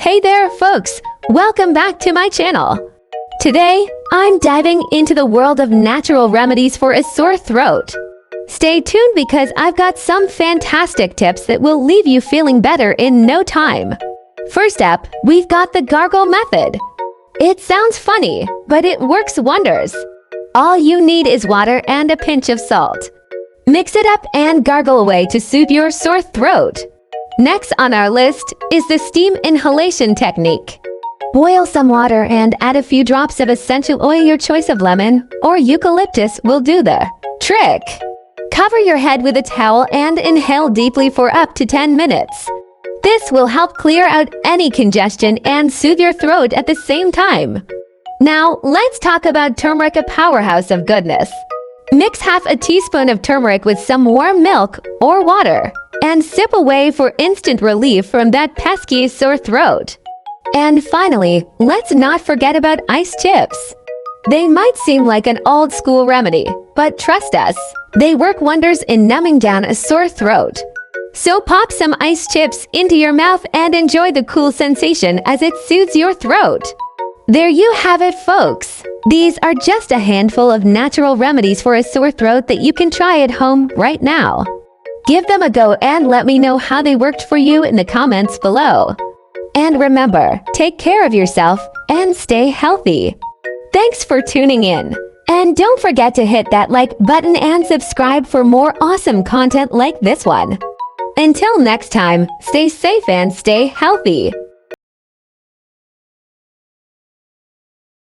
Hey there, folks! Welcome back to my channel. Today, I'm diving into the world of natural remedies for a sore throat. Stay tuned because I've got some fantastic tips that will leave you feeling better in no time. First up, we've got the gargle method. It sounds funny, but it works wonders. All you need is water and a pinch of salt. Mix it up and gargle away to soothe your sore throat. Next on our list is the steam inhalation technique. Boil some water and add a few drops of essential oil. Your choice of lemon or eucalyptus will do the trick. Cover your head with a towel and inhale deeply for up to 10 minutes. This will help clear out any congestion and soothe your throat at the same time. Now, let's talk about turmeric, a powerhouse of goodness. Mix half a teaspoon of turmeric with some warm milk or water and sip away for instant relief from that pesky sore throat. And finally, let's not forget about ice chips. They might seem like an old-school remedy, but trust us, they work wonders in numbing down a sore throat. So pop some ice chips into your mouth and enjoy the cool sensation as it soothes your throat. There you have it, folks. These are just a handful of natural remedies for a sore throat that you can try at home right now. Give them a go and let me know how they worked for you in the comments below. And remember, take care of yourself and stay healthy. Thanks for tuning in. And don't forget to hit that like button and subscribe for more awesome content like this one. Until next time, stay safe and stay healthy.